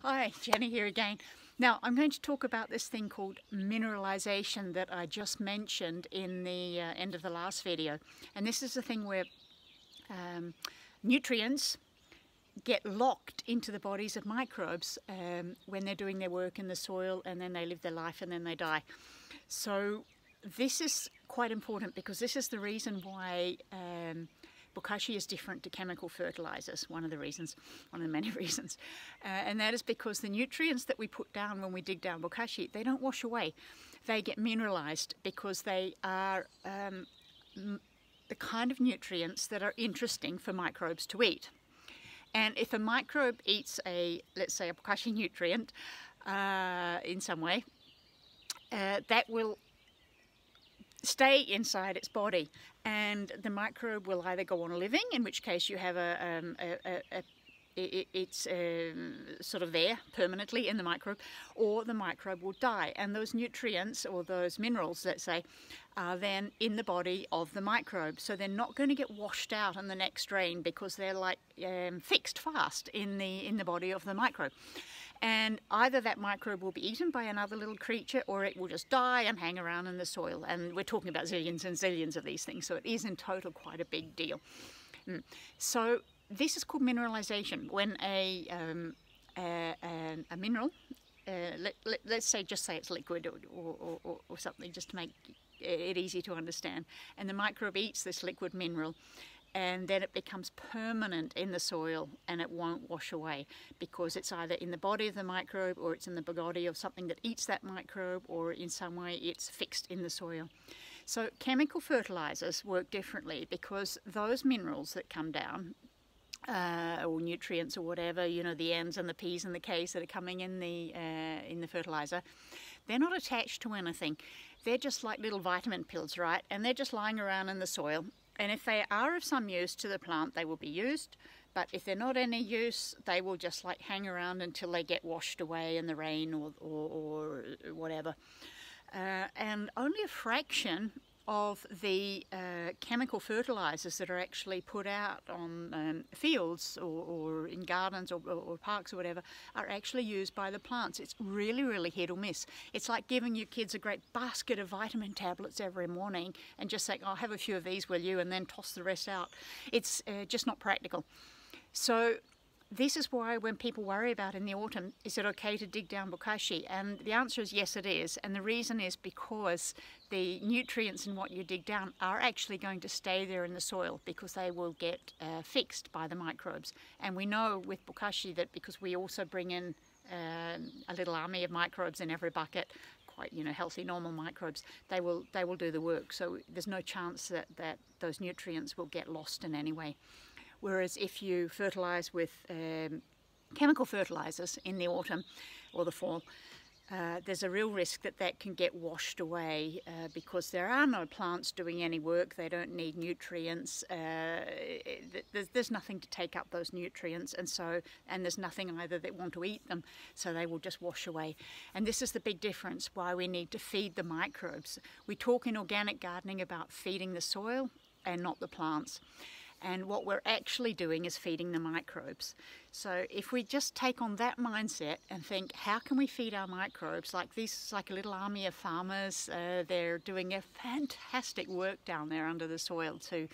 Hi, Jenny here again. Now I'm going to talk about this thing called mineralisation that I just mentioned in the end of the last video. And this is the thing where nutrients get locked into the bodies of microbes when they're doing their work in the soil, and then they live their life and then they die. So this is quite important because this is the reason why bokashi is different to chemical fertilizers, one of the many reasons. And that is because the nutrients that we put down when we dig down bokashi, they don't wash away. They get mineralized because they are the kind of nutrients that are interesting for microbes to eat. And if a microbe eats let's say a bokashi nutrient in some way, that will stay inside its body, and the microbe will either go on living, in which case you have it's sort of there permanently in the microbe, or the microbe will die, and those nutrients or those minerals, let's say, are then in the body of the microbe, so they're not going to get washed out in the next drain because they're like fixed fast in the body of the microbe. And either that microbe will be eaten by another little creature, or it will just die and hang around in the soil. And we're talking about zillions and zillions of these things, so it is in total quite a big deal. So this is called mineralization. When a mineral, let's say, just say it's liquid or something, just to make it easy to understand, and the microbe eats this liquid mineral, and then it becomes permanent in the soil and it won't wash away because it's either in the body of the microbe, or it's in the body of something that eats that microbe, or in some way it's fixed in the soil. So chemical fertilizers work differently because those minerals that come down, or nutrients or whatever, you know, the N's and the P's and the K's that are coming in the fertilizer, they're not attached to anything. They're just like little vitamin pills, right? And they're just lying around in the soil. And if they are of some use to the plant, they will be used. But if they're not any use, they will just like hang around until they get washed away in the rain or whatever. And only a fraction of the chemical fertilizers that are actually put out on fields or in gardens or parks or whatever are actually used by the plants. It's really, really hit or miss. It's like giving your kids a great basket of vitamin tablets every morning and just saying, "Oh, have a few of these, will you?" and then toss the rest out. It's just not practical. So this is why when people worry about in the autumn, is it okay to dig down bokashi? And the answer is yes, it is. And the reason is because the nutrients in what you dig down are actually going to stay there in the soil because they will get fixed by the microbes. And we know with bokashi that because we also bring in a little army of microbes in every bucket, quite, you know, healthy, normal microbes, they will do the work. So there's no chance that those nutrients will get lost in any way. Whereas if you fertilise with chemical fertilisers in the autumn or the fall, there's a real risk that can get washed away because there are no plants doing any work. They don't need nutrients. There's nothing to take up those nutrients, and there's nothing either that want to eat them, so they will just wash away. And this is the big difference why we need to feed the microbes. We talk in organic gardening about feeding the soil and not the plants. And what we're actually doing is feeding the microbes. So if we just take on that mindset and think, how can we feed our microbes? Like this is like a little army of farmers. They're doing a fantastic work down there under the soil to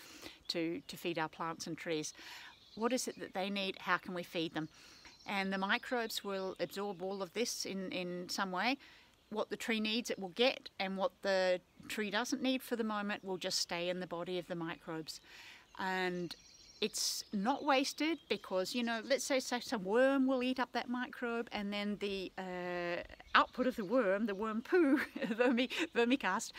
feed our plants and trees. What is it that they need? How can we feed them? And the microbes will absorb all of this in some way. What the tree needs, it will get, and what the tree doesn't need for the moment will just stay in the body of the microbes. And it's not wasted because, you know, let's say some worm will eat up that microbe, and then the output of the worm poo, vermicast,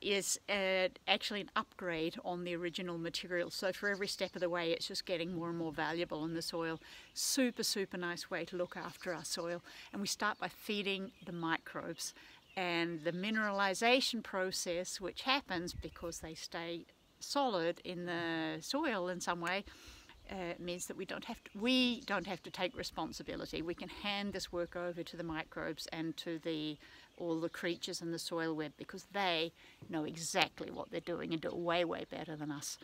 is actually an upgrade on the original material. So for every step of the way, it's just getting more and more valuable in the soil. Super, super nice way to look after our soil. And we start by feeding the microbes. And the mineralization process, which happens because they stay solid in the soil in some way, means that we don't have to take responsibility. We can hand this work over to the microbes and to all the creatures in the soil web, because they know exactly what they're doing and do it way, way better than us.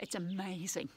It's amazing.